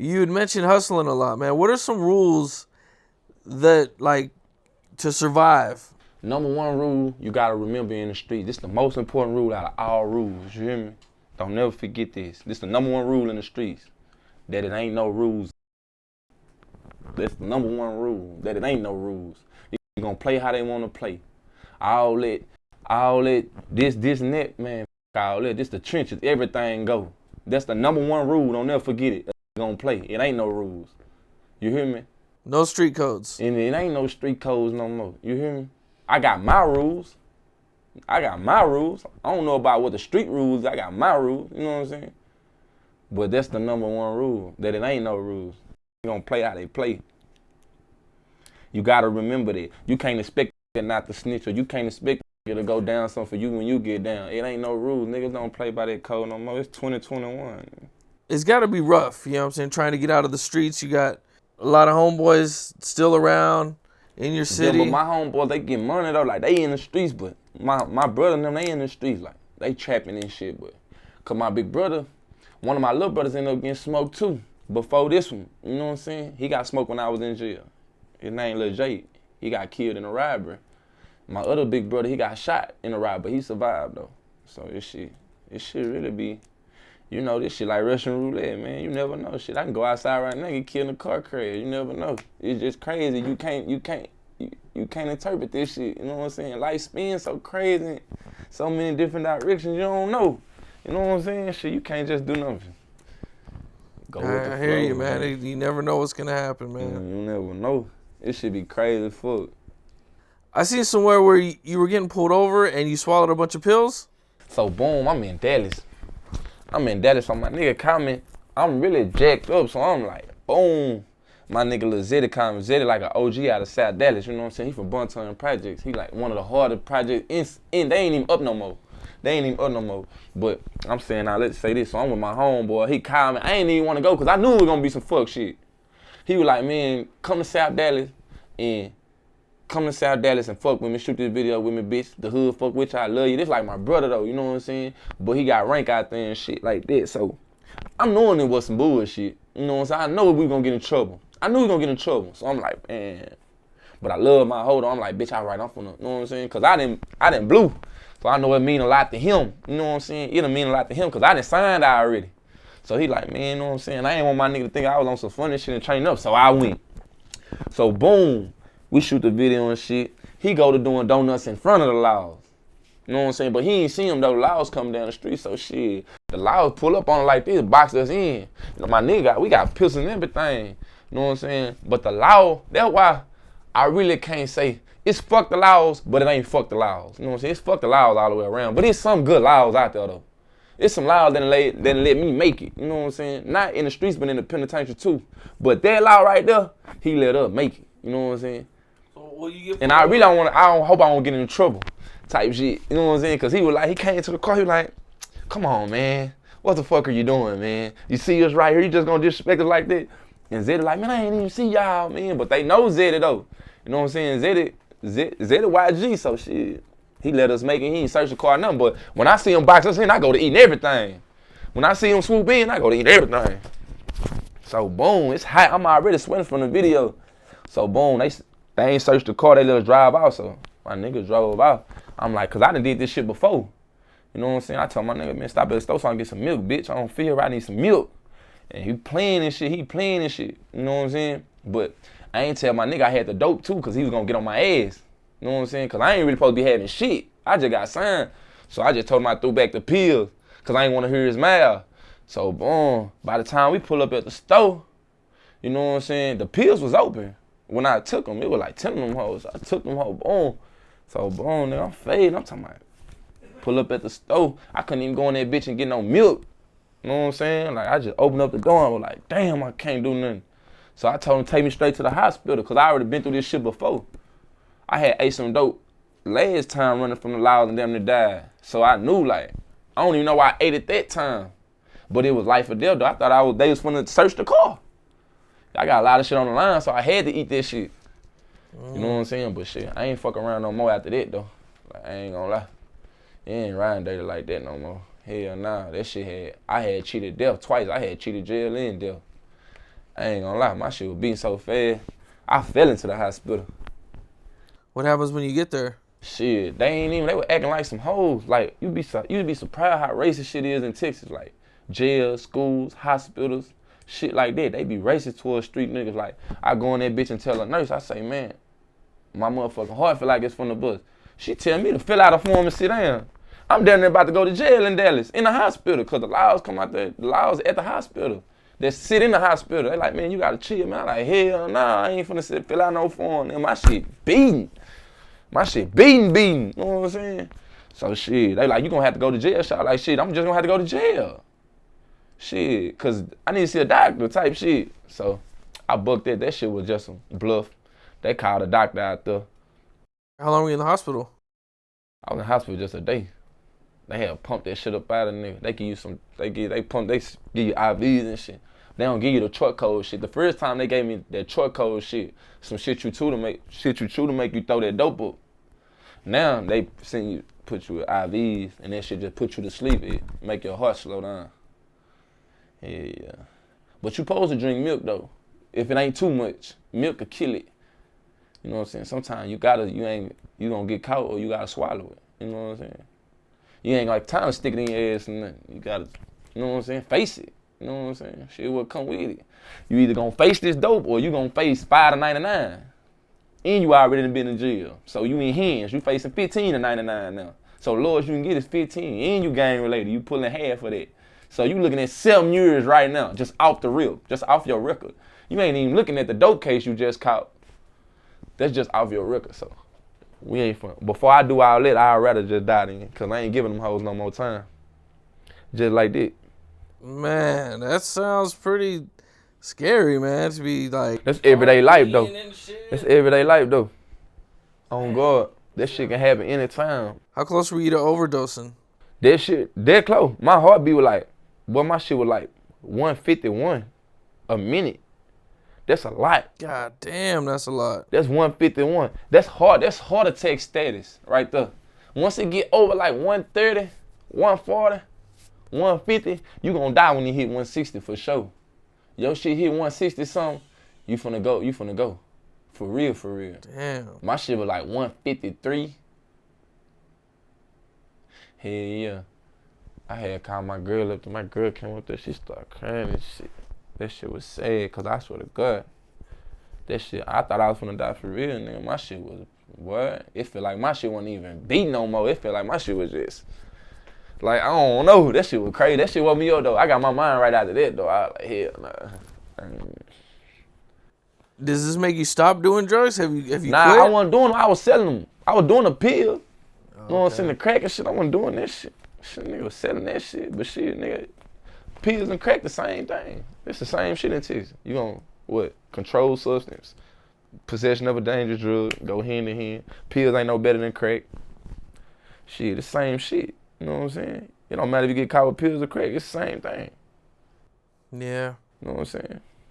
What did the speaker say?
You had mentioned hustling a lot, man. What are some rules that, like, to survive? Number one rule you gotta remember in the street. This is the most important rule out of all rules. You hear me? Don't never forget this. This is the number one rule in the streets. That it ain't no rules. That's the number one rule. That it ain't no rules. You're gonna play how they wanna play. All that, this and that, man. All that. This the trenches. Everything go. That's the number one rule. Don't never forget it. Gonna play. It ain't no rules. You hear me? No street codes. And it ain't no street codes no more. You hear me? I got my rules. I don't know about what the street rules. I got my rules. You know what I'm saying? But that's the number one rule. That it ain't no rules. You gonna play how they play. You gotta remember that. You can't expect it not to snitch, or you can't expect it to go down something for you when you get down. It ain't no rules. Niggas don't play by that code no more. It's 2021. It's got to be rough, you know what I'm saying? Trying to get out of the streets. You got a lot of homeboys still around in your city. Yeah, but my homeboys, they get money though. Like, they in the streets, but my brother and them, they in the streets. Like, they trapping and shit, but. Cause my big brother, one of my little brothers ended up getting smoked too. Before this one, you know what I'm saying? He got smoked when I was in jail. His name Lil Jay. He got killed in a robbery. My other big brother, he got shot in a robbery, but he survived though. So this shit really be, you know, this shit like Russian roulette, man. You never know. Shit, I can go outside right now and get killed in a car crash. You never know. It's just crazy. You can't interpret this shit. You know what I'm saying? Life spins so crazy, so many different directions. You don't know. You know what I'm saying? Shit, you can't just do nothing. Go with the flow. I hear you, man. You never know what's gonna happen, man. You never know. It should be crazy as fuck. I seen somewhere where you were getting pulled over and you swallowed a bunch of pills. So boom, I'm in Dallas. So my nigga comment, I'm really jacked up. So I'm like, boom. My nigga Lil Zeddy comment. Zeddy like an OG out of South Dallas. You know what I'm saying? He from Bunton Projects. He like one of the hardest projects. And they ain't even up no more. But I'm saying, now let's say this. So I'm with my homeboy. He called me. I ain't even want to go because I knew it was going to be some fuck shit. He was like, man, come to South Dallas and fuck with me, shoot this video with me, bitch. The hood fuck with you, I love you. This like my brother though, you know what I'm saying? But he got rank out there and shit like that. So I'm knowing it was some bullshit. You know what I'm saying? I know we gonna get in trouble. So I'm like, man. But I love my holder. I'm like, bitch, all right, I'm finna, you know what I'm saying? Cause I didn't blue. So I know it mean a lot to him. You know what I'm saying? It'll mean a lot to him cause I done signed out already. So he like, man, you know what I'm saying? I ain't want my nigga to think I was on some funny shit and train up. So I went. So boom. We shoot the video and shit. He go to doing donuts in front of the Laws. You know what I'm saying? But he ain't see him though. Laws coming down the street, so shit. The Laws pull up on it like this, box us in. You know, my nigga, we got pistols and everything. You know what I'm saying? But the law, that's why I really can't say it's fuck the Laws, but it ain't fuck the Laws. You know what I'm saying? It's fuck the Laws all the way around. But it's some good laws out there though. It's some laws that let me make it. You know what I'm saying? Not in the streets, but in the penitentiary too. But that law right there, he let us make it. You know what I'm saying? And I really don't hope I don't get in trouble type shit. You know what I'm saying? Cause he was like, he came to the car, he was like, come on, man. What the fuck are you doing, man? You see us right here, you just gonna disrespect us like that? And Zeddy like, man, I ain't even see y'all, man. But they know Zeddy though. You know what I'm saying? Zeddy YG, so shit. He let us make it, he ain't search the car nothing. But when I see him box us in, I go to eating everything. When I see him swoop in, I go to eat everything. So boom, it's hot. I'm already sweating from the video. So boom, they ain't searched the car, they let us drive out, so my nigga drove out. I'm like, cause I done did this shit before. You know what I'm saying? I told my nigga, man, stop at the store so I can get some milk, bitch. I don't feel right, I need some milk. And he playing and shit, you know what I'm saying? But I ain't tell my nigga I had the dope too, cause he was gonna get on my ass. You know what I'm saying? Cause I ain't really supposed to be having shit. I just got signed. So I just told him I threw back the pills, cause I ain't wanna hear his mouth. So boom, by the time we pull up at the store, you know what I'm saying? The pills was open. When I took them, it was like 10 of them hoes. I took them hoes, boom. So boom, nigga, I'm fading. I'm talking about pull up at the store. I couldn't even go in that bitch and get no milk. You know what I'm saying? Like, I just opened up the door and I was like, damn, I can't do nothing. So I told him to take me straight to the hospital because I already been through this shit before. I had ate some dope last time running from the Laws and damn near died. So I knew, like, I don't even know why I ate it that time. But it was life or death, though. I thought they was finna search the car. I got a lot of shit on the line, so I had to eat that shit. You know what I'm saying? But shit, I ain't fuck around no more after that, though. Like, I ain't gonna lie. It ain't riding dirty like that no more. Hell nah, that shit I had cheated death twice. I had cheated jail and death. I ain't gonna lie, my shit was beating so fast. I fell into the hospital. What happens when you get there? Shit, they were acting like some hoes. Like, you'd be surprised how racist shit is in Texas. Like, jails, schools, hospitals, shit like that. They be racist towards street niggas. Like, I go in that bitch and tell a nurse, I say, man, my motherfucking heart feel like it's from the bus. She tell me to fill out a form and sit down. I'm down there about to go to jail in Dallas, in the hospital, because the laws come out there, the laws at the hospital. They sit in the hospital. They like, man, you gotta chill, man. I'm like, hell nah, I ain't finna sit, fill out no form. And my shit beating. My shit beating. You know what I'm saying? So shit, they like, you gonna have to go to jail. Shot like, shit, I'm just gonna have to go to jail. Shit, cause I need to see a doctor type shit. So I booked it. That shit was just some bluff. They called a doctor out there. How long were you in the hospital? I was in the hospital just a day. They had pumped that shit up out of nigga. They give you some, they give you IVs and shit. They don't give you the truck code shit. The first time they gave me that truck code shit, some shit you chew to make you throw that dope up. Now they send you, put you with IVs, and that shit just put you to sleep. It make your heart slow down. Yeah. But you supposed to drink milk though. If it ain't too much, milk could kill it. You know what I'm saying? Sometimes you gonna get caught or you gotta swallow it. You know what I'm saying? You ain't got time to stick it in your ass and nothing. You gotta, you know what I'm saying? Face it. You know what I'm saying? Shit will come with it. You either gonna face this dope or you gonna face 5 to 99. And you already been in jail. So you in hands. You facing 15 to 99 now. So the lowest you can get is 15. And you gang related. You pulling half of that. So you looking at 7 years right now, just off the rip, just off your record. You ain't even looking at the dope case you just caught. That's just off your record. So we ain't fun. Before I do all that, I'd rather just die then, because I ain't giving them hoes no more time. Just like that. Man, that sounds pretty scary, man, to be like... That's everyday life, though. That's everyday life, though. On God, that shit can happen anytime. How close were you to overdosing? That shit, that close. My heartbeat was like, boy, my shit was like 151 a minute. That's a lot. God damn, that's a lot. That's 151. That's hard. That's heart attack status right there. Once it get over like 130, 140, 150, you gonna die when you hit 160 for sure. Your shit hit 160 something, you finna go. For real. Damn. My shit was like 153. Hell yeah. I had called my girl up there. My girl came up there, she started crying and shit. That shit was sad, cause I swear to God, that shit, I thought I was finna die for real, nigga. My shit was, what? It feel like my shit wasn't even beat no more. It feel like my shit was just, like, I don't know. That shit was crazy. That shit woke me up, though. I got my mind right after that, though. I was like, hell nah. Does this make you stop doing drugs? Have you quit? I wasn't doing them. I was selling them. I was doing a pill. You know what I'm saying? The crack and shit, I wasn't doing that shit. Shit, nigga was selling that shit. But shit, nigga, pills and crack the same thing. It's the same shit in Texas. You gonna, what? Controlled substance. Possession of a dangerous drug. Go hand in hand. Pills ain't no better than crack. Shit, the same shit. You know what I'm saying? It don't matter if you get caught with pills or crack. It's the same thing. Yeah. You know what I'm saying?